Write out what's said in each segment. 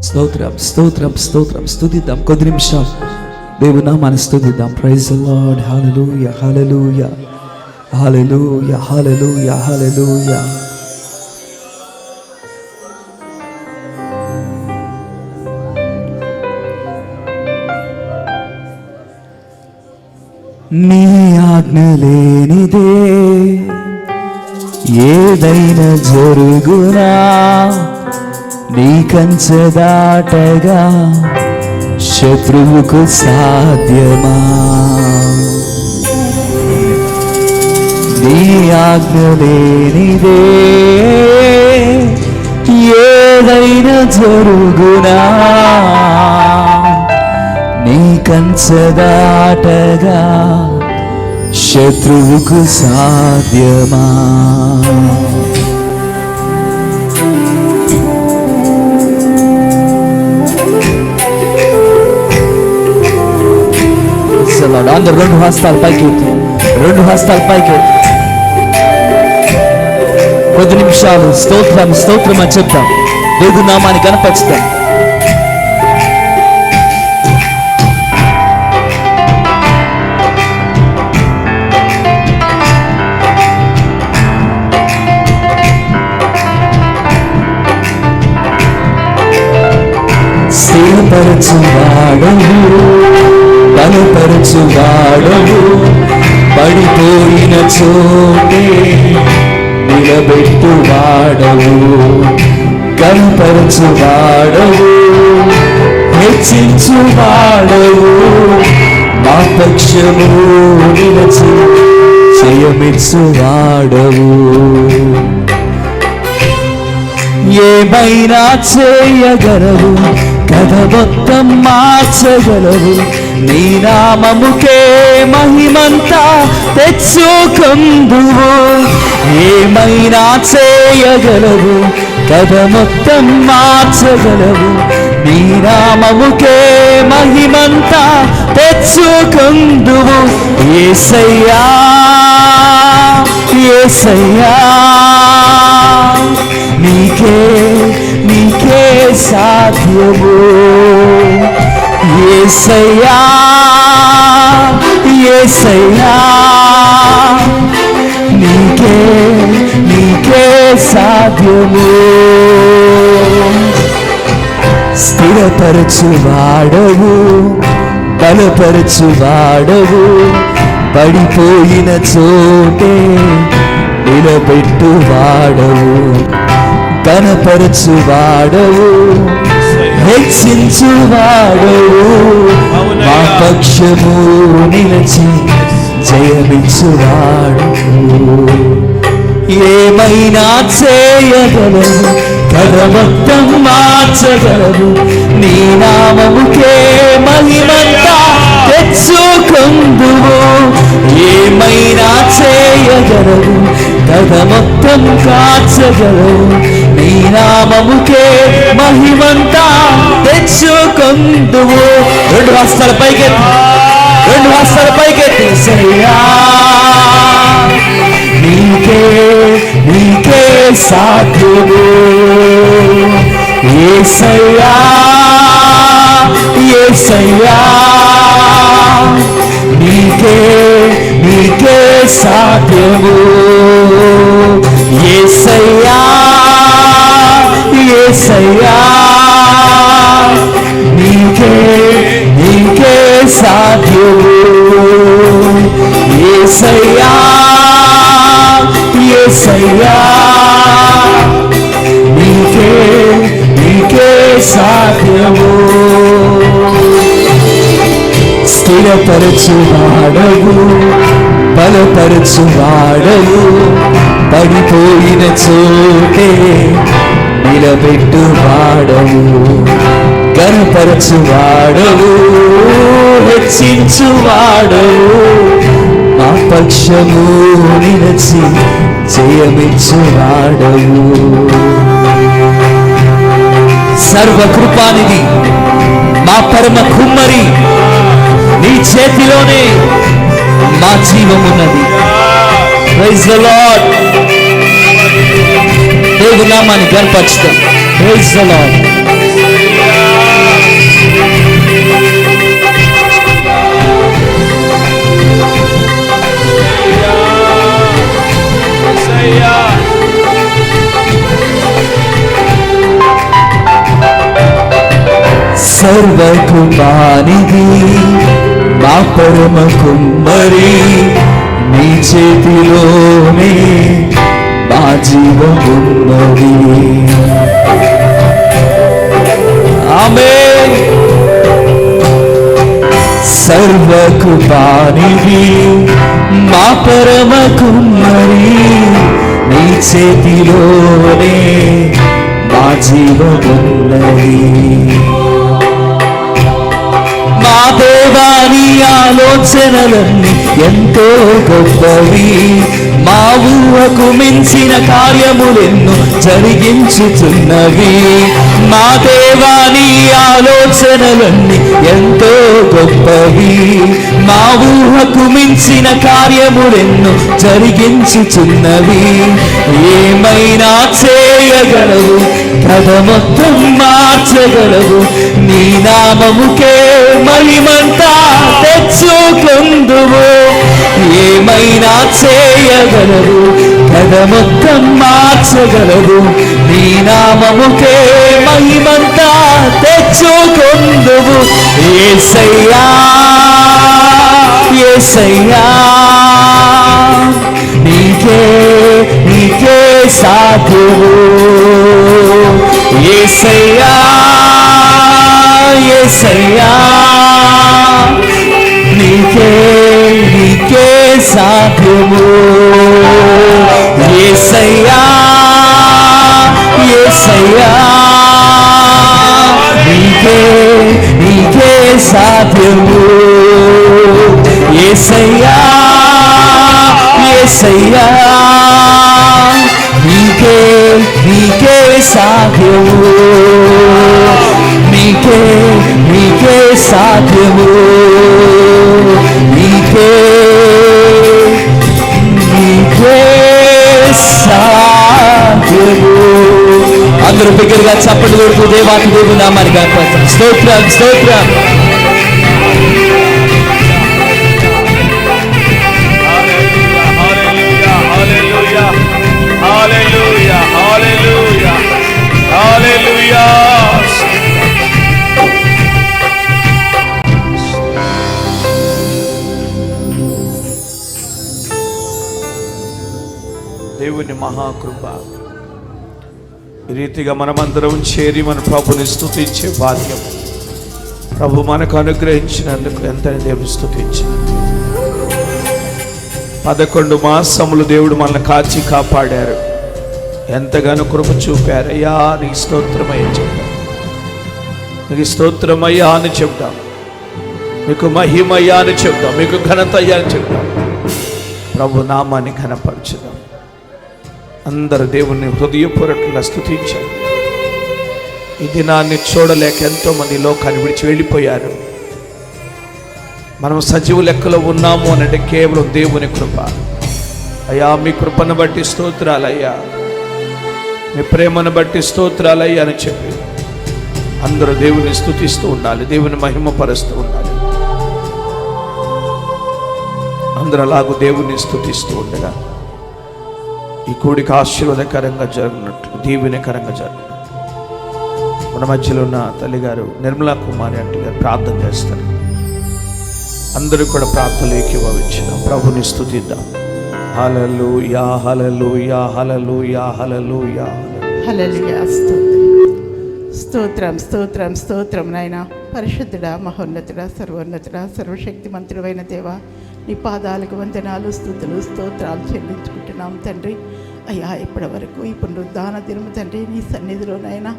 స్తోత్రం, స్తోత్రం, స్తోత్రం. స్తుతిద్దాం కొద్ది నిమిషాలు, దేవుని నామాన్ని స్తుతిద్దాం. Praise the lord. Hallelujah, hallelujah, hallelujah, hallelujah, hallelujah. నీ ఆజ్ఞ లేనిదే ఏదైనా జరుగునా, నీ కంచె దాటగా శత్రువుకు సాధ్యమా? నీ ఆజ్ఞ లేనిదే ఏదైనా జరుగునా, నీ కంచె దాటగా శత్రువుకు సాధ్యమా? అందరు రెండు హస్తాలు పైకి, రెండు హస్తాలు పైకి. కొద్ది నిమిషాలు స్తోత్రం, స్తోత్రం అని చెప్తాం. దేవుని నామాన్ని కనపరుస్తాం. స్థిరపరచువాడవు, బలపరచువాడవు, పడిపోయిన చోటే నిలబెట్టువాడవు, కనపరచువాడవు, హెచ్చించువాడవు, మా పక్షము నిలచి జయమిచ్చువాడవు. ఏమైనా చేయగలవు, కథ మొత్తం మార్చగలవు, నీ నామముకే మహిమంతా తెచ్చుకొందువు. ఏమైనా చేయగలవు, కథ మొత్తం మార్చగలవు, నీ నామముకే మహిమంతా తెచ్చుకొందువు. యేసయ్యా, యేసయ్యా, నీకే నీకే సాధ్యము. యేసయ్యా, యేసయ్యా, నీకే నీకే సాధ్యము. స్థిరపరచువాడవు, బలపరచువాడవు, పడిపోయిన చోటే నిలబెట్టువాడవు, కనపరచువాడవు, హెచ్చించువాడవు, మా పక్షము నిలచి జయమిచ్చువాడవు. ఏమైనా చేయగలవు, కథ మొత్తం మార్చగలవు, నీ నామముకే మహిమంతా తెచ్చుకొందువు. ఏమైనా చేయగలవు, కథ మొత్తం కార్చగలవు, నీ నామముకే మహిమంతా తెచ్చుకొందువు. రెండు హస్తాల పైకెత్తి, రెండు హస్తాల పైకెత్తి. యేసయ్యా, నీకే నీకే సాధ్యము. యేసయ్యా, యేసయ్యా, నీకే నీకే సాధ్యము. యేసయ్యా, యేసయ్యా, నీకే నీకే సాధ్యము. యేసయ్యా, యేసయ్యా, నీకే నీకే సాధ్యము. స్థిరపరచువాడవు, బలపరచువాడవు, పడిపోయిన చోటే నిలబెట్టువాడవు, కనపరచువాడవు, హెచ్చించువాడవు, మా పక్షము నిలచి జయమిచ్చువాడవు. సర్వకృపానిధి, మా పరమ కుమ్మరి, నీ చేతిలోనే మా జీవమున్నది. Praise the lord. దేవుని నామాన్ని గర్పరుచుతాం. Praise the lord. సర్వకృపానిధి మా పరమ కుమ్మరి, నీ చేతిలోనే మా జీవమున్నది. ఆమేన్. సర్వకృపానిధి మా పరమ కుమ్మరి, నీ చేతిలోనే మా జీవమున్నది. మా దేవాని ఆలోచనలన్నీ ఎంతో గొప్పవి, మా ఊహకు మించిన కార్యములెన్నో జరిగించుతున్నవి. మా దేవాని ఆలోచనలన్నీ ఎంతో గొప్పవి, మా ఊహకు మించిన కార్యములెన్నో జరిగించుచున్నవి. ఏమైనా చేయగలవు, కథ మొత్తం మార్చగలవు, నీ నామముకే మహిమంతా తెచ్చుకొందువు. ఏమైనా చేయగలవు, కథ మొత్తం మార్చగలవు, నీ నామముకే మహిమంతా తెచ్చుకొందువు. యేసయ్యా యేసయ్యా, నీకే నీకే సాధ్యము. యేసయ్యా యేసయ్యా, నీకే నీకే సాధ్యము. యేసయ్యా యేసయ్యా, నీకే నీకే సాధ్యము. యేసయ్యా యేసయ్యా, నీకే నీకే సాధ్యము. నీకే నీకే సాధ్యము. నీకే నీకే సాధ్యము. అందరూ బిగ్గరగా చప్పట్లు కొడుతూ దేవాతి దేవుని నామానికి అర్పణ. స్తోత్రం స్తోత్రం. దేవుని మహాకృప. ఈ రీతిగా మనమందరం చేరి మన ప్రభుని స్తుతించే భాగ్యం ప్రభు మనకు అనుగ్రహించినందుకు ఎంతని దేవుని స్తుతించిన. 11 మాసములు దేవుడు మనల్ని కాచి కాపాడారు. ఎంతగానో కృప చూపారు. అయ్యా నీకు స్తోత్రమయ్యా చెప్తాం, నీకు స్తోత్రమయ్యా అని చెప్తాం, మీకు మహిమయ్యా అని చెప్తాం, మీకు ఘనత అయ్యా అని చెప్తాం. ప్రభు నామాన్ని ఘనపరచుదాం. అందరు దేవుణ్ణి హృదయపూర్వకంగా స్తుతించారు. ఈ దినాన్ని చూడలేక ఎంతోమంది లోకాన్ని విడిచి వెళ్ళిపోయారు. మనం సజీవ లెక్కలో ఉన్నాము అనంటే కేవలం దేవుని కృప. అయ్యా మీ కృపను బట్టి స్తోత్రాలయ్యా, మీ ప్రేమను బట్టి స్తోత్రాలయ్యా అని చెప్పి అందరూ దేవుని స్తుతిస్తూ ఉండాలి, దేవుని మహిమపరుస్తూ ఉండాలి. అందరూ అలాగూ దేవుని స్తుతిస్తూ ఉండగా ఈ కూడికి ఆశీర్వాదకరంగా జరిగినట్లు, దీవెనకరంగా జరిగినట్లు మన మధ్యలో ఉన్న తల్లిగారు నిర్మలా కుమారి ఆంటీ గారు ప్రార్థన చేస్తారు. అందరూ కూడా ప్రార్థనలు ఏకీభవించుదాం, ప్రభుని స్తుతిద్దాం. హల్లెలూయా హల్లెలూయా హల్లెలూయా హల్లెలూయా హల్లెలూయా. స్తోత్రం స్తోత్రం స్తోత్రం నాయన. పరిశుద్ధుడా, మహోన్నతుడా, సర్వోన్నతుడా, సర్వశక్తిమంతుడైన దేవా, నీ పాదాలకు వందనాలు, స్తుతులు, స్తోత్రాలు చెల్లించుకుంటున్నాం తండ్రి. అయ్యా ఇప్పటి వరకు ఈ పునరుద్ధాన దినము తండ్రి నీ సన్నిధిలోనైనా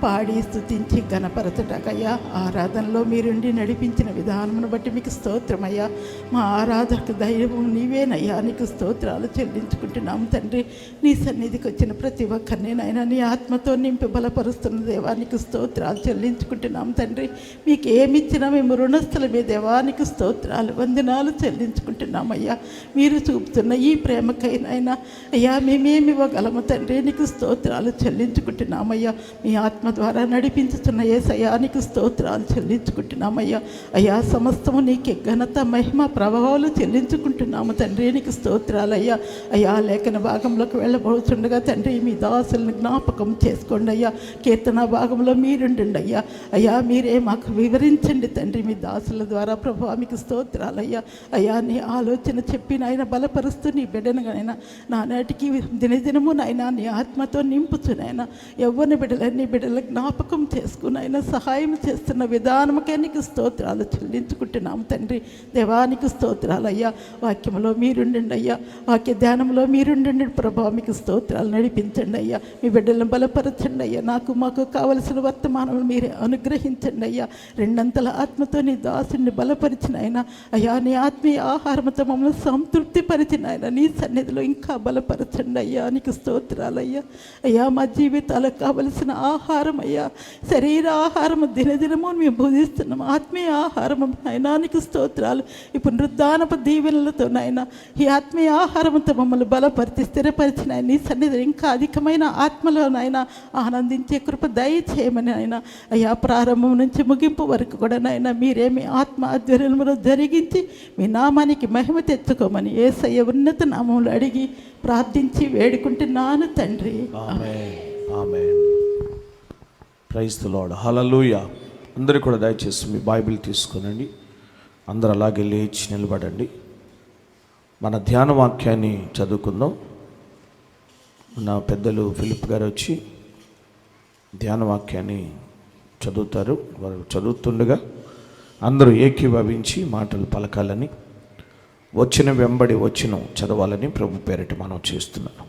పాడి స్తుతించి ఘనపరచటకయ్యా ఆరాధనలో మీరుండి నడిపించిన విధానమును బట్టి మీకు స్తోత్రమయ్యా. మా ఆరాధకు ధైర్యము నీవేనయ్యా, నీకు స్తోత్రాలు చెల్లించుకుంటున్నాము తండ్రి. నీ సన్నిధికి వచ్చిన ప్రతి ఒక్కరిని నాయన నీ ఆత్మతో నింపి బలపరుస్తున్న దేవా, నీకు స్తోత్రాలు చెల్లించుకుంటున్నాము తండ్రి. మీకు ఏమిచ్చినా మేము రుణస్థలమే దేవా, నీకు స్తోత్రాలు వందనాలు చెల్లించుకుంటున్నామయ్యా. మీరు చూపుతున్న ఈ ప్రేమకైనా అయ్యా మేమేమి ఇవ్వగలము తండ్రి, నీకు స్తోత్రాలు చెల్లించుకుంటున్నామయ్యా. మీ ఆత్మ ద్వారా నడిపించుతున్న యేసయ్యా నీకు స్తోత్రాలు చెల్లించుకుంటున్నామయ్యా. అయ్యా సమస్తము నీకే ఘనత మహిమ ప్రభావాలు చెల్లించుకుంటున్నాము తండ్రి, నీకు స్తోత్రాలయ్యా. అయ్యా లేఖన భాగంలోకి వెళ్ళబోతుండగా తండ్రి మీ దాసులను జ్ఞాపకం చేసుకోండి అయ్యా. కీర్తన భాగంలో మీరుండండి అయ్యా. అయ్యా మీరే మాకు వివరించండి తండ్రి మీ దాసుల ద్వారా ప్రభు మీకు స్తోత్రాలయ్యా. అయ్యా నీ ఆలోచన చెప్పి నాయన బలపరుస్తూ నీ బిడ్డనుగానైనా నానాటికి దినదినము నాయన నీ ఆత్మతో నింపుచునైనా యవ్వన బిడ్డలన్నీ బిడ్డల జ్ఞాపకం చేసుకునైనా సహాయం చేస్తున్న విధానముకే నీకు స్తోత్రాలు చెల్లించుకుంటున్నాము తండ్రి. దేవానికి స్తోత్రాలయ్యా. వాక్యంలో మీరుండండి అయ్యా, వాక్య ధ్యానంలో మీరుండండి ప్రభా, మీకు స్తోత్రాలు నడిపించండి అయ్యా. మీ బిడ్డలను బలపరచండి అయ్యా. నాకు మాకు కావలసిన వర్తమానములు మీరే అనుగ్రహించండి అయ్యా. రెండంతల ఆత్మతో నీ దాసుని బలపరిచిన ఆయన అయ్యా, నీ ఆత్మీయ ఆహారంతో మమ్మల్ని సంతృప్తి పరిచిన ఆయన నీ సన్నిధిలో ఇంకా బలపరచండి అయ్యా. నీకు స్తోత్రాలయ్యా. అయ్యా మా జీవితాలకు కావలసిన ఆహారం అయ్యా, శరీర ఆహారము దినదినము మేము భుజిస్తున్నాం. ఆత్మీయ ఆహారము అయినా నీకు స్తోత్రాలు. ఈ పునరుద్ధానపు దీవెనలతో నాయన ఈ ఆత్మీయ ఆహారంతో మమ్మల్ని బలపరిచి స్థిరపరిచిన ఆయన నీ సన్నిధిలో ఇంకా అధికమైన ఆత్మలోనైనా ఆనందించే కృప దయచేయమని ఆయన అయ్యా. ప్రారంభం నుంచి ముగింపు వరకు కూడా నాయన మీరే మీ ఆత్మ ఆధ్వర్యంలో జరిగించి మీ నామానికి మహిమ తెచ్చుకోమని యేసయ్య ఉన్నత నామంలో అడిగి ప్రార్థించి వేడుకుంటున్నాను తండ్రి. Amen, amen. Praise the lord. Hallelujah. అందరూ కూడా దయచేసి మీ బైబిల్ తీసుకునండి. అందరూ అలాగే లేచి నిలబడండి. మన ధ్యాన వాక్యాన్ని చదువుకుందాం. నా పెద్దలు ఫిలిప్ గారు వచ్చి ధ్యాన వాక్యాన్ని చదువుతారు. వారు చదువుతుండగా అందరూ ఏకీభవించి మాటలు పలకాలని, వచ్చిన వెంబడి వచ్చిన చదవాలని ప్రభు పేరిట మనం చేస్తున్నాను.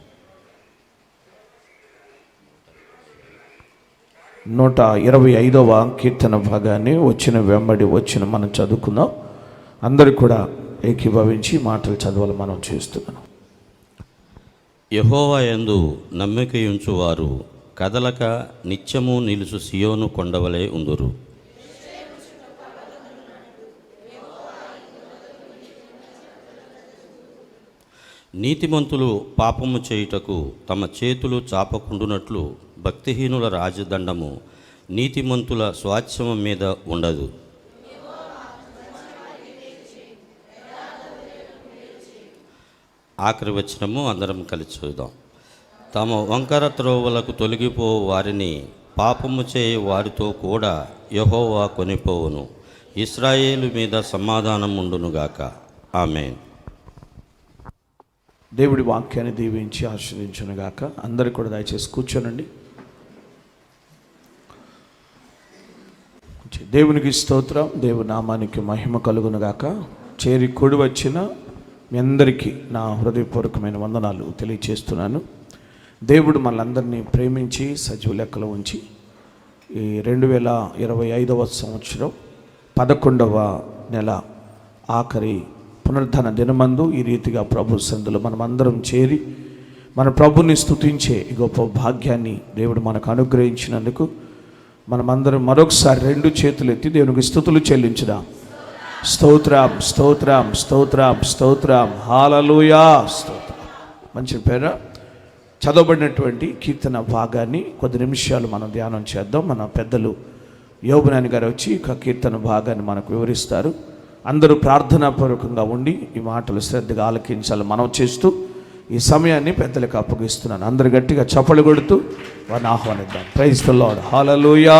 125వ కీర్తన భాగాన్ని వచ్చిన వెంబడి వచ్చిన మనం చదువుకుందాం. అందరూ కూడా ఏకీభవించి మాటలు చదవాలి మనం చేస్తున్నాను. యెహోవా యందు నమ్మికయుంచువారు కదలక నిత్యము నిలుసు సియోను కొండవలే ఉందురు. నీతిమంతులు పాపము చేయుటకు తమ చేతులు చాపకుండునట్లు భక్తిహీనుల రాజదండము నీతిమంతుల స్వాస్థ్యము మీద ఉండదు. ఆఖరి వచనము అందరం కలిసి చూద్దాం. తమ వంకర త్రోవలకు తొలగిపో వారిని పాపము చేయ వారితో కూడా యెహోవా కొనిపోవును. ఇశ్రాయేలు మీద సమాధానం ఉండునుగాక. ఆమేన్. దేవుడి వాక్యాన్ని దీవించి ఆశీర్వదించునుగాక. అందరూ కూడా దయచేసి కూర్చోనండి. దేవునికి స్తోత్రం. దేవుని నామానికి మహిమ కలుగునుగాక. చేరి కూడి వచ్చిన మీ అందరికీ నా హృదయపూర్వకమైన వందనాలు తెలియచేస్తున్నాను. దేవుడు మనందరినీ ప్రేమించి సజీవ లెక్కలో ఉంచి ఈ 2025వ సంవత్సరం 11వ నెల ఆఖరి పునరుద్ధరణ దినమందు ఈ రీతిగా ప్రభు సన్నిధిలో మనమందరం చేరి మన ప్రభుని స్తుతించే ఈ గొప్ప భాగ్యాన్ని దేవుడు మనకు అనుగ్రహించినందుకు మనమందరం మరొకసారి 2 చేతులు ఎత్తి దేవునికి స్తుతులు చెల్లించుదాం. స్తోత్రం, స్తోత్రం, స్తోత్రం, స్తోత్రం. హల్లెలూయా. స్తోత్రం. మంచి పేర చదవబడినటువంటి కీర్తన భాగాన్ని కొద్ది నిమిషాలు మనం ధ్యానం చేద్దాం. మన పెద్దలు యోబునాని గారు వచ్చి ఈ కీర్తన భాగాన్ని మనకు వివరిస్తారు. అందరూ ప్రార్థనాపూర్వకంగా ఉండి ఈ మాటలు శ్రద్ధగా ఆలకించాలి మనం చేస్తూ ఈ సమయాన్ని పెద్దలకు అప్పగిస్తున్నాను. అందరు గట్టిగా చప్పలు కొడుతూ వారిని ఆహ్వానిద్దాం. Praise the lord. హల్లెలూయా.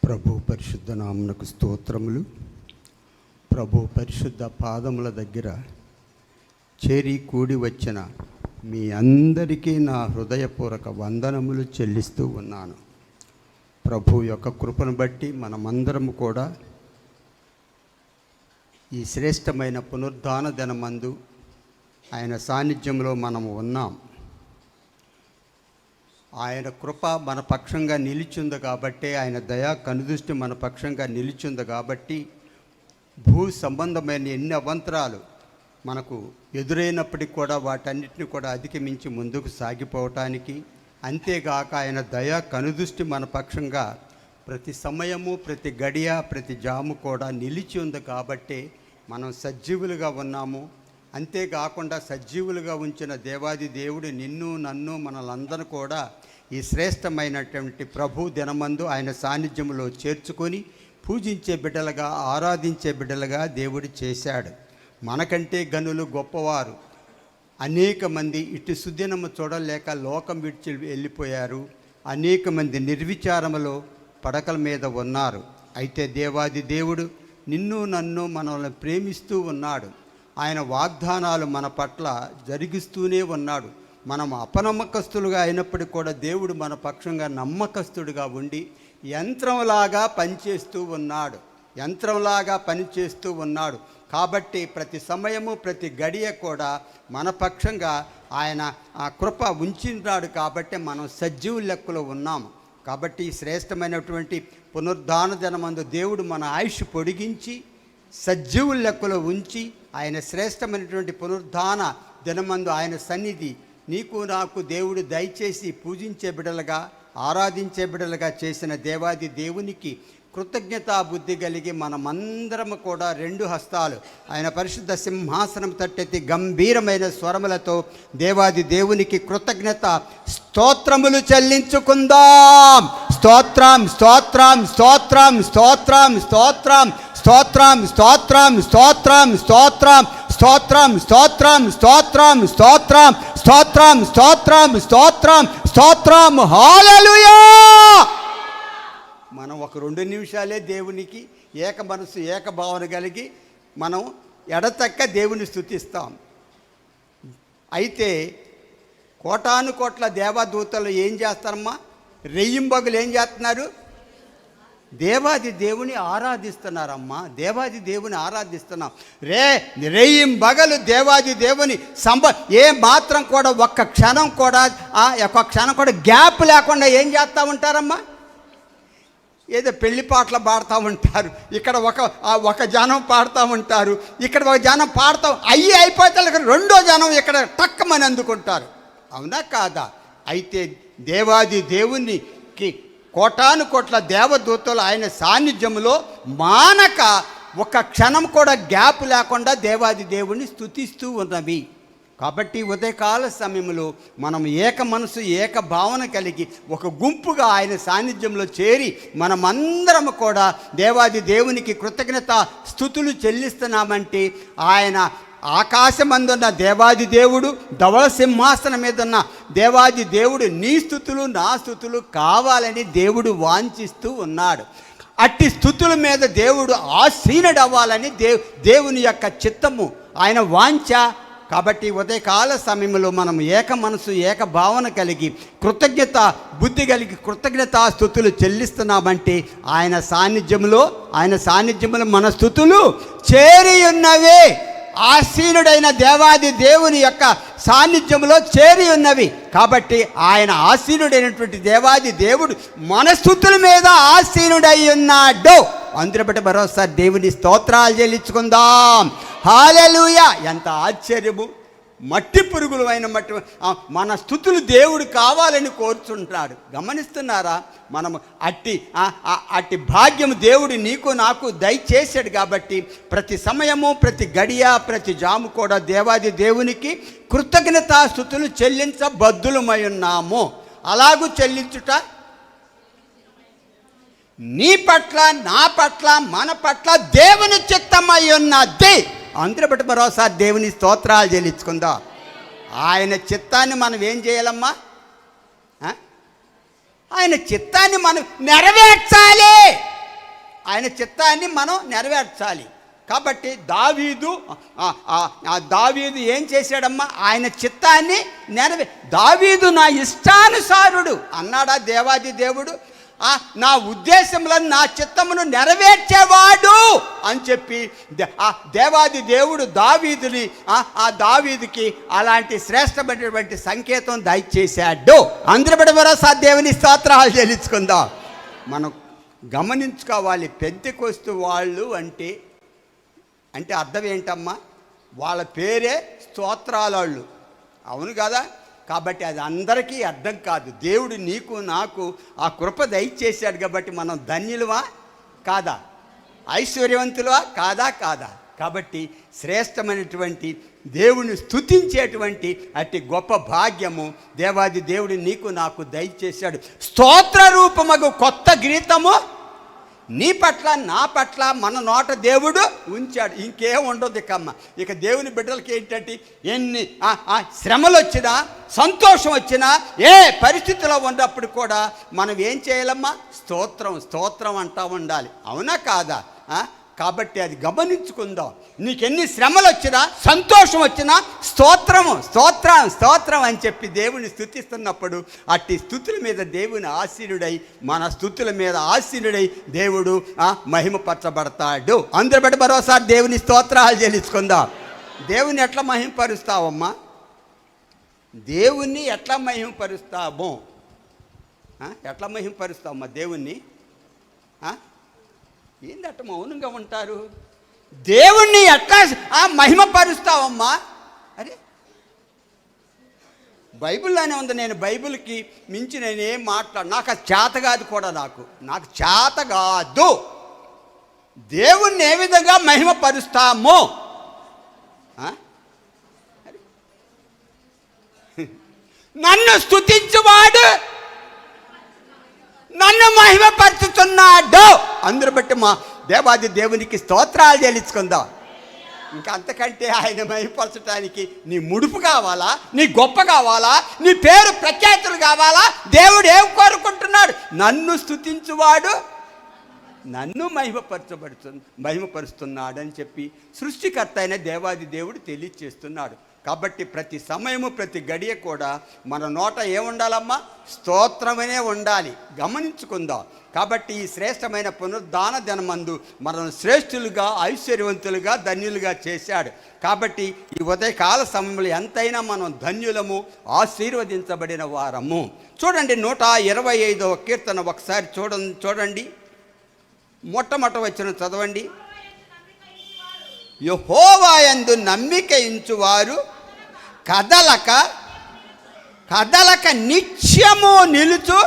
ప్రభు పరిశుద్ధ నామమునకు స్తోత్రములు. ప్రభు పరిశుద్ధ పాదముల దగ్గర చేరి కూడి వచ్చిన మీ అందరికీ నా హృదయపూర్వక వందనములు చెల్లిస్తూ ఉన్నాను. ప్రభు యొక్క కృపను బట్టి మనమందరము కూడా ఈ శ్రేష్టమైన పునరుద్ధాన దినమందు ఆయన సాన్నిధ్యంలో మనము ఉన్నాం. ఆయన కృప మన పక్షంగా నిలిచింది కాబట్టి, ఆయన దయా కనుదృష్టి మన పక్షంగా నిలిచింది కాబట్టి, భూ సంబంధమైన ఎన్ని అవంతరాలు మనకు ఎదురైనప్పటికీ కూడా వాటన్నిటిని కూడా అధిగమించి ముందుకు సాగిపోవటానికి, అంతేగాక ఆయన దయా కనుదృష్టి మన పక్షంగా ప్రతి సమయము, ప్రతి గడియ, ప్రతి జాము కూడా నిలిచి ఉంది కాబట్టి మనం సజీవులుగా ఉన్నాము. అంతేకాకుండా సజీవులుగా ఉంచిన దేవాది దేవుడు నిన్ను, నన్ను, మనలందరూ కూడా ఈ శ్రేష్టమైనటువంటి ప్రభు దినమందు ఆయన సాన్నిధ్యంలో చేర్చుకొని పూజించే బిడ్డలుగా, ఆరాధించే బిడ్డలుగా దేవుడు చేశాడు. మనకంటే గనులు గొప్పవారు అనేక మంది ఇటు సుదినము చూడలేక లోకం విడిచి వెళ్ళిపోయారు. అనేక మంది నిర్విచారములో పడకల మీద ఉన్నారు. అయితే దేవాది దేవుడు నిన్ను, నన్ను, మనల్ని ప్రేమిస్తూ ఉన్నాడు. ఆయన వాగ్దానాలు మన పట్ల జరిగిస్తూనే ఉన్నాడు. మనం అపనమ్మకస్తులుగా అయినప్పటికీ కూడా దేవుడు మన పక్షంగా నమ్మకస్తుడిగా ఉండి యంత్రంలాగా పనిచేస్తూ ఉన్నాడు. కాబట్టి ప్రతి సమయము, ప్రతి గడియ కూడా మన పక్షంగా ఆయన ఆ కృప ఉంచినాడు. కాబట్టి మనం సజీవు లెక్కలో ఉన్నాము. కాబట్టి ఈ శ్రేష్టమైనటువంటి పునరుద్ధాన దినమందు దేవుడు మన ఆయుష్ పొడిగించి సజీవుల లెక్కలో ఉంచి ఆయన శ్రేష్టమైనటువంటి పునరుద్ధాన దినమందు ఆయన సన్నిధి నీకు నాకు దేవుడు దయచేసి పూజించే బిడ్డలుగా, ఆరాధించే బిడ్డలుగా చేసిన దేవాది దేవునికి కృతజ్ఞతా బుద్ధి కలిగి మనమందరము కూడా రెండు హస్తాలు ఆయన పరిశుద్ధ సింహాసనం తట్టెత్తి గంభీరమైన స్వరములతో దేవాది దేవునికి కృతజ్ఞత స్తోత్రములు చెల్లించుకుందాం. స్తోత్రం, స్తోత్రం, స్తోత్రం, స్తోత్రం, స్తోత్రం, స్తోత్రం, స్తోత్రం, స్తోత్రం, స్తోత్రం, స్తోత్రం, స్తోత్రం, స్తోత్రం, స్తోత్రం, స్తోత్రం, స్తోత్రం, స్తోత్రం, స్తోత్రం. హల్లెలూయా. మనం ఒక 2 నిమిషాలే దేవునికి ఏక మనసు, ఏక భావన కలిగి మనం ఎడతెక్క దేవుని స్తుతిస్తాం. అయితే కోటాను కోట్ల దేవదూతలు ఏం చేస్తారమ్మా? రెయ్యింబగలు ఏం చేస్తున్నారు? దేవాది దేవుని ఆరాధిస్తున్నారమ్మా. దేవాది దేవుని ఆరాధిస్తున్నాం. రెయ్యింబగలు దేవాది దేవుని ఏ మాత్రం కూడా ఒక్క క్షణం కూడా గ్యాప్ లేకుండా ఏం చేస్తూ ఉంటారమ్మా? ఏదో పెళ్లి పాటలు పాడుతూ ఉంటారు, ఇక్కడ ఒక జనం పాడుతూ ఉంటారు, ఇక్కడ ఒక జనం పాడుతూ అయిపోతే రెండో జనం ఇక్కడ టక్కమని అందుకుంటారు. అవునా కాదా? అయితే దేవాది దేవునికి కోటాను కోట్ల దేవదూతలు ఆయన సాన్నిధ్యంలో మానక ఒక క్షణం కూడా గ్యాప్ లేకుండా దేవాది దేవుని స్తుతిస్తూ ఉన్నవి. కాబట్టి ఉదయకాల సమయంలో మనం ఏక మనసు, ఏక భావన కలిగి ఒక గుంపుగా ఆయన సాన్నిధ్యంలో చేరి మనమందరం కూడా దేవాది దేవునికి కృతజ్ఞత స్తుతులు చెల్లిస్తున్నామంటే ఆయన ఆకాశమందున్న దేవాది దేవుడు, ధవళ సింహాసనం మీద ఉన్న దేవాది దేవుడు నీ స్తుతులు, నా స్తుతులు కావాలని దేవుడు వాంఛిస్తూ ఉన్నాడు. అట్టి స్తుతుల మీద దేవుడు ఆసీనుడు అవ్వాలని దేవుని యొక్క చిత్తము, ఆయన వాంఛ. కాబట్టి ఉదయకాల సమయంలో మనం ఏక మనసు, ఏక భావన కలిగి కృతజ్ఞత బుద్ధి కలిగి కృతజ్ఞతా స్తుతులు చెల్లిస్తున్నామంటే ఆయన సాన్నిధ్యంలో మన స్తుతులు చేరి ఉన్నవే. ఆసీనుడైన దేవాది దేవుని యొక్క సాన్నిధ్యంలో చేరి ఉన్నవి. కాబట్టి ఆయన ఆసీనుడైనటువంటి దేవాది దేవుడు మన స్తుతుల మీద ఆసీనుడై ఉన్నాడు. అందరి బట్టి మరోసారి దేవుని స్తోత్రాలు చెల్లించుకుందాం. హల్లెలూయా. ఎంత ఆశ్చర్యము! మట్టి పురుగులు అయిన మన స్తుతులు దేవుడు కావాలని కోరుచుంటున్నాడు. గమనిస్తున్నారా? మనము అట్టి భాగ్యం దేవుడు నీకు నాకు దయచేశాడు. కాబట్టి ప్రతి సమయము, ప్రతి గడియ, ప్రతి జాము కూడా దేవాది దేవునికి కృతజ్ఞతా స్తుతులు చెల్లించబద్దులమై ఉన్నాము. అలాగూ చెల్లించుట నీ పట్ల, నా పట్ల, మన పట్ల దేవుని చిత్తమై ఉన్నది. అందరూ బట్టి మరోసారి దేవుని స్తోత్రాలు చెల్లించుకుందాం. ఆయన చిత్తాన్ని మనం ఏం చేయాలమ్మా? ఆయన చిత్తాన్ని మనం నెరవేర్చాలి. ఆయన చిత్తాన్ని మనం నెరవేర్చాలి. కాబట్టి దావీదు ఏం చేశాడమ్మా? ఆయన చిత్తాన్ని దావీదు నా ఇష్టానుసారుడు అన్నాడా దేవాది దేవుడు? నా ఉద్దేశంలో నా చిత్తమును నెరవేర్చేవాడు అని చెప్పి దేవాది దేవుడు దావీదుకి అలాంటి శ్రేష్టమైనటువంటి సంకేతం దయచేశాడు. అందరి బట్టి మరోసారి దేవుని స్తోత్రాలు చెల్లించుకుందాం. మనం గమనించుకోవాలి, పెంతెకొస్తు వాళ్ళు అంటే అర్థం ఏంటమ్మా? వాళ్ళ పేరే స్తోత్రాలు. అవును కదా? కాబట్టి అది అందరికీ అర్థం కాదు. దేవుడు నీకు నాకు ఆ కృప దయచేశాడు కాబట్టి మనం ధన్యులవా కాదా, ఐశ్వర్యవంతులవా కాదా. కాబట్టి శ్రేష్టమైనటువంటి దేవుని స్తుతించేటువంటి అట్టి గొప్ప భాగ్యము దేవాది దేవుడు నీకు నాకు దయచేశాడు. స్తోత్ర రూపమగు కొత్త గీతము నీ పట్ల నా పట్ల మన నోట దేవుడు ఉంచాడు. ఇంకేం ఉండదు ఇక దేవుని బిడ్డలకి ఏంటంటే ఎన్ని శ్రమలు వచ్చినా సంతోషం వచ్చినా ఏ పరిస్థితిలో ఉన్నప్పుడు కూడా మనం ఏం చేయాలమ్మా, స్తోత్రం అంటూ ఉండాలి. అవునా కాదా? కాబట్టి అది గమనించుకుందాం. నీకెన్ని శ్రమలు వచ్చినా సంతోషం వచ్చినా స్తోత్రం అని చెప్పి దేవుని స్తుతిస్తున్నప్పుడు అట్టి స్తుతుల మీద దేవుని ఆశీనుడై మన స్తుతుల మీద ఆశీనుడై దేవుడు మహిమపరచబడతాడు. అందరి బట్టి మరోసారి దేవుని స్తోత్రాలు చెల్లించుకుందాం. దేవుని ఎట్లా మహిమపరుస్తావమ్మా? దేవుణ్ణి ఎట్లా మహిమపరుస్తాము? ఎట్లా మహిమపరుస్తావమ్మా దేవుణ్ణి? ఏందట మౌనంగా ఉంటారు? దేవుణ్ణి ఎట్లా మహిమపరుస్తావమ్మా? అరే బైబిల్లోనే ఉంది. నేను బైబిల్కి మించి నేనేం మాట్లాడు, నాకు అది చేత కాదు కూడా, నాకు చేత కాదు. దేవుణ్ణి ఏ విధంగా మహిమపరుస్తాము? నన్ను స్తుతించువాడు నన్ను మహిమపరుచుతున్నాడు. అందరూ బట్టి మా దేవాది దేవునికి స్తోత్రాలు చెల్లించుకుందాం. ఇంకా అంతకంటే ఆయన మహిమపరచడానికి నీ ముడుపు కావాలా, నీ గొప్ప కావాలా, నీ పేరు ప్రఖ్యాతులు కావాలా? దేవుడు ఏం కోరుకుంటున్నాడు? నన్ను స్తుతించువాడు నన్ను మహిమపరుస్తున్నాడు అని చెప్పి సృష్టికర్త అయిన దేవాది దేవుడు తెలియచేస్తున్నాడు. కాబట్టి ప్రతి సమయము ప్రతి గడియ కూడా మన నోట ఏముండాలమ్మా? స్తోత్రమనే ఉండాలి. గమనించుకుందాం. కాబట్టి ఈ శ్రేష్టమైన పునరుద్ధాన దినమందు మనల్ని శ్రేష్ఠులుగా ఐశ్వర్యవంతులుగా ధన్యులుగా చేశాడు. కాబట్టి ఈ ఉదయకాల సమయంలో ఎంతైనా మనం ధన్యులము, ఆశీర్వదించబడిన వారము. చూడండి 125వ కీర్తన ఒకసారి చూడండి. మొట్టమొదటి వచనం చదవండి. యెహోవా యందు నమ్మిక ఉంచువారు కదలక నిత్యము నిలుచు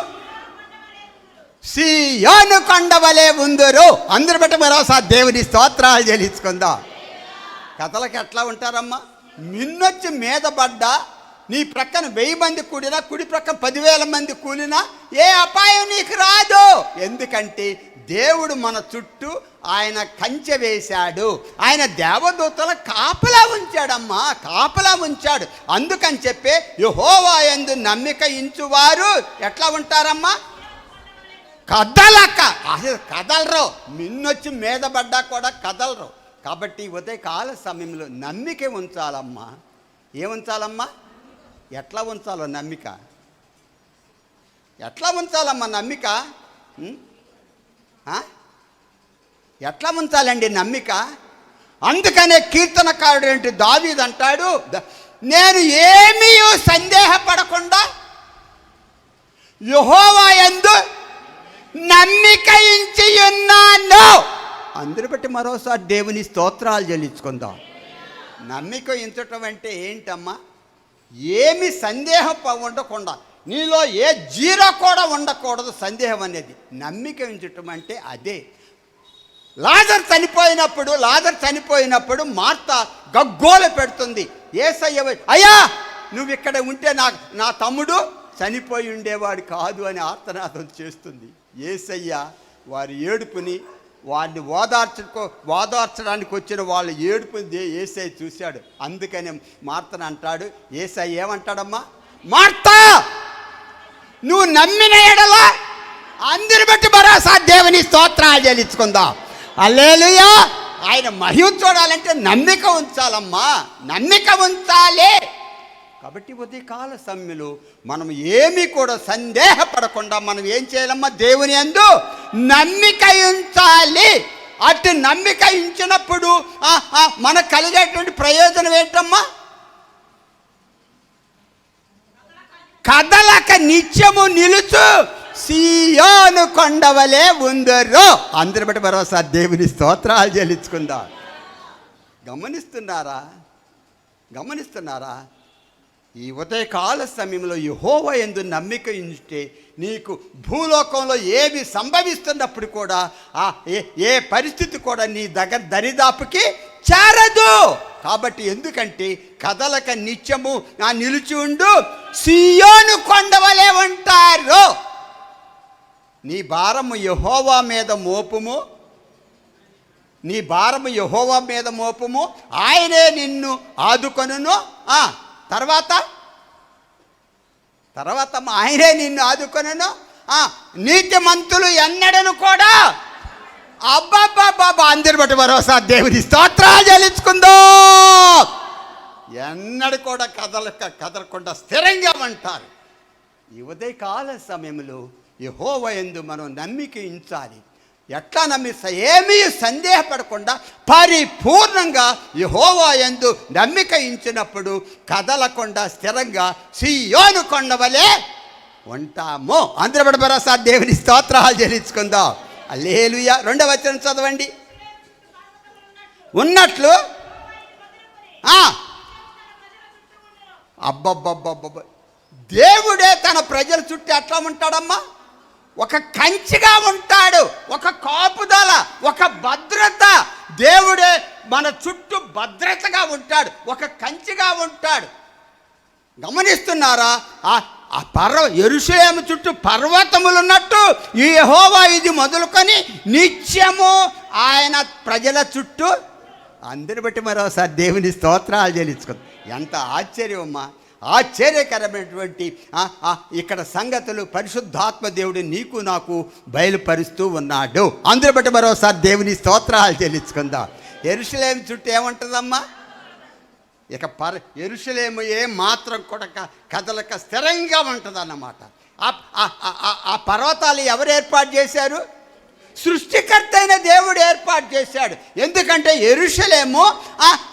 సీయోను కొండవలే ఉందురు. అందరు బట్టి మరోసారి దేవుని స్తోత్రాలు చెల్లించుకుందాం. కథలకు ఎట్లా ఉంటారమ్మా? నిన్నొచ్చి మీద పడ్డా, నీ ప్రక్కన 1000 మంది కూడినా, కుడి ప్రక్కన 10,000 మంది కూలినా ఏ అపాయం నీకు రాదు. ఎందుకంటే దేవుడు మన చుట్టూ ఆయన కంచె వేశాడు. ఆయన దేవదూతల కాపలా ఉంచాడమ్మా, కాపలా ఉంచాడు. అందుకని చెప్పే యెహోవా యందు నమ్మిక ఉంచువారు ఎట్లా ఉంటారమ్మా? కదలరు. నిన్నొచ్చి మీద పడ్డా కూడా కదలరు. కాబట్టి ఉదయకాల సమయంలో నమ్మిక ఉంచాలమ్మా. ఏముంచాలమ్మా? ఎట్లా ఉంచాలో నమ్మిక? ఎట్లా ఉంచాలమ్మా నమ్మిక? ఎట్లా ఉంచాలండి నమ్మిక? అందుకనే కీర్తనకారుడు ఏంటి దావీదు అంటాడు, నేను ఏమీ సందేహపడకుండా యెహోవా యందు నమ్మిక ఉంచి ఉన్నాను. అందరి బట్టి మరోసారి దేవుని స్తోత్రాలు చెల్లించుకుందాం. నమ్మిక ఉంచటం అంటే ఏంటమ్మా? ఏమి సందేహం ఉండకుండా, నీలో ఏ జీరో కూడా ఉండకూడదు సందేహం అనేది. నమ్మిక ఉంచటం అంటే అదే. లాజరు చనిపోయినప్పుడు మార్త గగ్గోలు పెడుతుంది. యేసయ్య, అయ్యా నువ్వు ఇక్కడ ఉంటే నా తమ్ముడు చనిపోయి ఉండేవాడు కాదు అని ఆర్తనాదం చేస్తుంది. యేసయ్య వారి ఏడుపుని, వారిని ఓదార్చడానికి వచ్చిన వాళ్ళ ఏడుపుని యేసయ్య చూశాడు. అందుకని మార్తను అంటాడు, యేసయ్య ఏమంటాడమ్మా? మార్తా, నువ్వు నమ్మిన ఎడల అందరి బట్టి భరోసా దేవుని స్తోత్రాలు చెల్లించుకుందాం. హల్లెలూయా. ఆయన మహిమ చూడాలంటే నమ్మిక ఉంచాలమ్మా, నమ్మిక ఉంచాలి. కాబట్టి ఉదయకాల సమయంలో మనం ఏమీ కూడా సందేహపడకుండా మనం ఏం చేయాలమ్మా? దేవుని యందు నమ్మిక ఉంచాలి. అటు నమ్మిక ఉంచినప్పుడు మనకు కలిగేటువంటి ప్రయోజనం ఏంటమ్మా? కదలక నిత్యము నిలుచు సీయోను కొండవలే ఉందరు. అందరి బట్టి భరోసా దేవుని స్తోత్రాలు చెల్లించుకుందాం. గమనిస్తున్నారా? ఈ ఉదయకాల సమయంలో యెహోవా యందు నమ్మిక ఉంచితే నీకు భూలోకంలో ఏమి సంభవిస్తున్నప్పుడు కూడా ఏ పరిస్థితి కూడా నీ దగ్గర దరిదాపుకి చేరదు. కాబట్టి ఎందుకంటే కదలక నిత్యము నిలిచి ఉండు సీయోను కొండవలే ఉంటారు. నీ భారము యెహోవా మీద మోపుము, నీ భారము యెహోవా మీద మోపుము, ఆయనే నిన్ను ఆదుకొనును. తర్వాత ఆయనే నిన్ను ఆదుకొనును. నీతిమంతులు ఎన్నడను కూడా అబ్బాబ్బాబ్బా అందరి బట్టి భరోసా దేవుని స్తోత్రాలు చెల్లించుకుందో. ఎన్నడు కూడా కదలకుండా స్థిరంగా ఉంటారు. ఈ ఉదయకాల సమయంలో యెహోవా యందు మనం నమ్మిక ఉంచాలి. ఎట్లా నమ్మిస్తా ఏమీ సందేహపడకుండా పరిపూర్ణంగా యెహోవా యందు నమ్మిక ఉంచినప్పుడు కదలకుండా స్థిరంగా సీయోను కొండవలే ఉంటాము. అందరి బట్టి భరోసా దేవుని స్తోత్రాలు చెల్లించుకుందాం. హల్లెలూయా. 2వ వచనం చదవండి. ఉన్నట్లు అబ్బబ్బబ్బబ్బ దేవుడే తన ప్రజల చుట్టూ ఎట్లా ఉంటాడమ్మా? ఒక కంచిగా ఉంటాడు, ఒక కాపుదల, ఒక భద్రత. దేవుడే మన చుట్టూ భద్రతగా ఉంటాడు, ఒక కంచిగా ఉంటాడు. గమనిస్తున్నారా? యెరూషలేము చుట్టూ పర్వతములు ఉన్నట్టు ఈ యెహోవా ఇది మొదలుకొని నిత్యము ఆయన ప్రజల చుట్టూ. అందరి బట్టి మరోసారి దేవుని స్తోత్రాలు చెల్లించుకుంది. ఎంత ఆశ్చర్యమమ్మా! ఆశ్చర్యకరమైనటువంటి ఇక్కడ సంగతులు పరిశుద్ధాత్మ దేవుడు నీకు నాకు బయలుపరుస్తూ ఉన్నాడు. అందరి బట్టి మరోసారి దేవుని స్తోత్రాలు చెల్లించుకుందాం. యెరూషలేము చుట్టూ ఏముంటుందమ్మా? ఇక యెరూషలేము ఏ మాత్రం కూడా కదలక స్థిరంగా ఉంటుంది అన్నమాట. ఆ పర్వతాలు ఎవరు ఏర్పాటు చేశారు? సృష్టికర్త అయిన దేవుడు ఏర్పాటు చేశాడు. ఎందుకంటే యెరూషలేము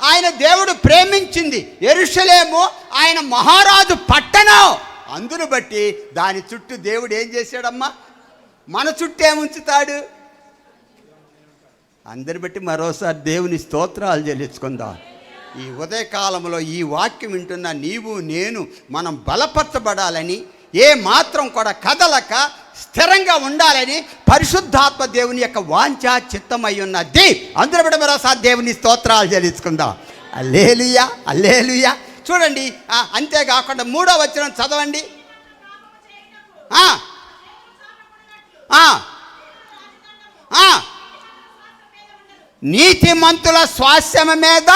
ఆయన దేవుడు ప్రేమించింది. యెరూషలేము ఆయన మహారాజు పట్టణం. అందును బట్టి దాని చుట్టూ దేవుడు ఏం చేశాడమ్మా? మన చుట్టూ ఏముంచుతాడు? అందరి బట్టి మరోసారి దేవుని స్తోత్రాలు చెల్లించుకుందాం. ఈ ఉదయకాలంలో ఈ వాక్యం వింటున్న నీవు నేను మనం బలపరచబడాలని, ఏ మాత్రం కూడా కదలక స్థిరంగా ఉండాలని పరిశుద్ధాత్మ దేవుని యొక్క వాంఛా చిత్తమై ఉన్నది. అందరూ బట్టి మరోసారి దేవుని స్తోత్రాలు చెల్లించుకుందాం. హల్లెలూయా, హల్లెలూయా. చూడండి, అంతేకాకుండా 3వ వచనం చదవండి. నీతిమంతుల స్వాస్థ్యం మీద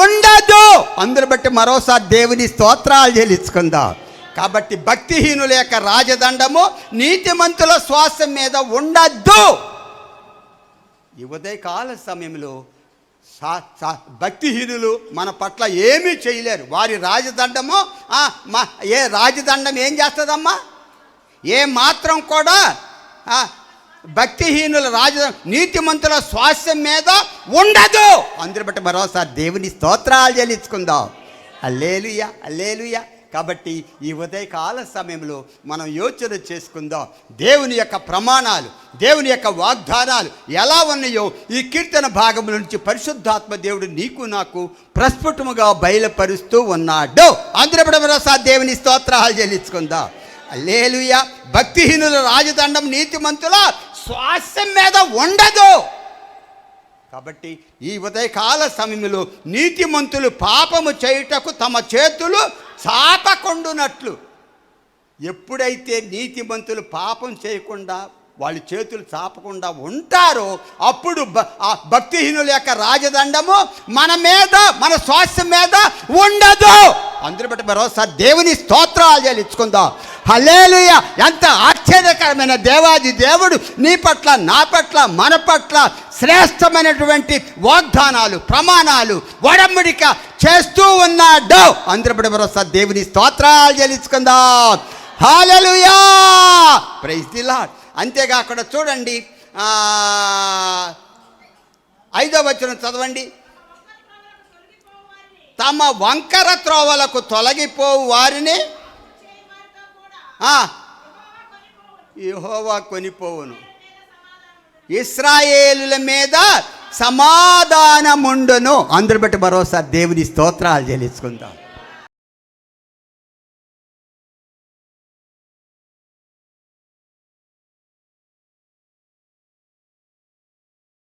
ఉండదు. అందరు బట్టి మరోసారి దేవుని స్తోత్రాలు చెల్లించుకుందాం. కాబట్టి భక్తిహీనుల యొక్క రాజదండము నీతిమంతుల స్వాస్థ్యం మీద ఉండద్దు. ఈ ఉదయకాల సమయంలో భక్తిహీనులు మన పట్ల ఏమీ చేయలేరు. వారి రాజదండము ఏ రాజదండం ఏం చేస్తుందమ్మా? ఏ మాత్రం కూడా భక్తిహీనుల నీతిమంతుల స్వాస్థ్యం మీద ఉండదు. అందరి బట్టి మరోసారి దేవుని స్తోత్రాలు చెల్లించుకుందాం. హల్లెలూయా, హల్లెలూయా. కాబట్టి ఈ ఉదయకాల సమయంలో మనం యోచన చేసుకుందాం. దేవుని యొక్క ప్రమాణాలు, దేవుని యొక్క వాగ్దానాలు ఎలా ఉన్నాయో ఈ కీర్తన భాగం నుంచి పరిశుద్ధాత్మ దేవుడు నీకు నాకు ప్రస్ఫుటముగా బయలుపరుస్తూ ఉన్నాడు. అందరి బట్టి మరోసారి దేవుని స్తోత్రాలు చెల్లించుకుందాం. హల్లెలూయా. భక్తిహీనుల రాజదండం నీతిమంతుల స్వాస్థ్యం మీద ఉండదు. కాబట్టి ఈ ఉదయకాల సమయంలో నీతిమంతులు పాపము చేయుటకు తమ చేతులు చాపకుండునట్లు, ఎప్పుడైతే నీతిమంతులు పాపం చేయకుండా వాళ్ళ చేతులు చాపకుండా ఉంటారో అప్పుడు భక్తిహీనుల యొక్క రాజదండము మన మీద, మన స్వాస్థ్యం మీద ఉండదు. అందరి బట్టి మరోసారి దేవుని స్తోత్రాలు చెల్లించుకుందాం. హల్లెలూయా. ఎంత ఆశ్చర్యకరమైన దేవాది దేవుడు నీ పట్ల, నా పట్ల, మన పట్ల శ్రేష్టమైనటువంటి వాగ్దానాలు, ప్రమాణాలు, ఒడంబడిక చేస్తూ ఉన్నాడు. అందరి బట్టి మరోసారి దేవుని స్తోత్రాలు చెల్లించుకుందాం. హల్లెలూయా, ప్రైజ్ ది లార్డ్. అంతేకాకుండా చూడండి, 5వ వచనం చదవండి. తమ వంకర త్రోవలకు తొలగిపోవు వారిని యెహోవా కొనిపోవును, ఇశ్రాయేలుల మీద సమాధానముండును. అందరి బట్టి మరోసారి దేవుని స్తోత్రాలు చెల్లించుకుందాం.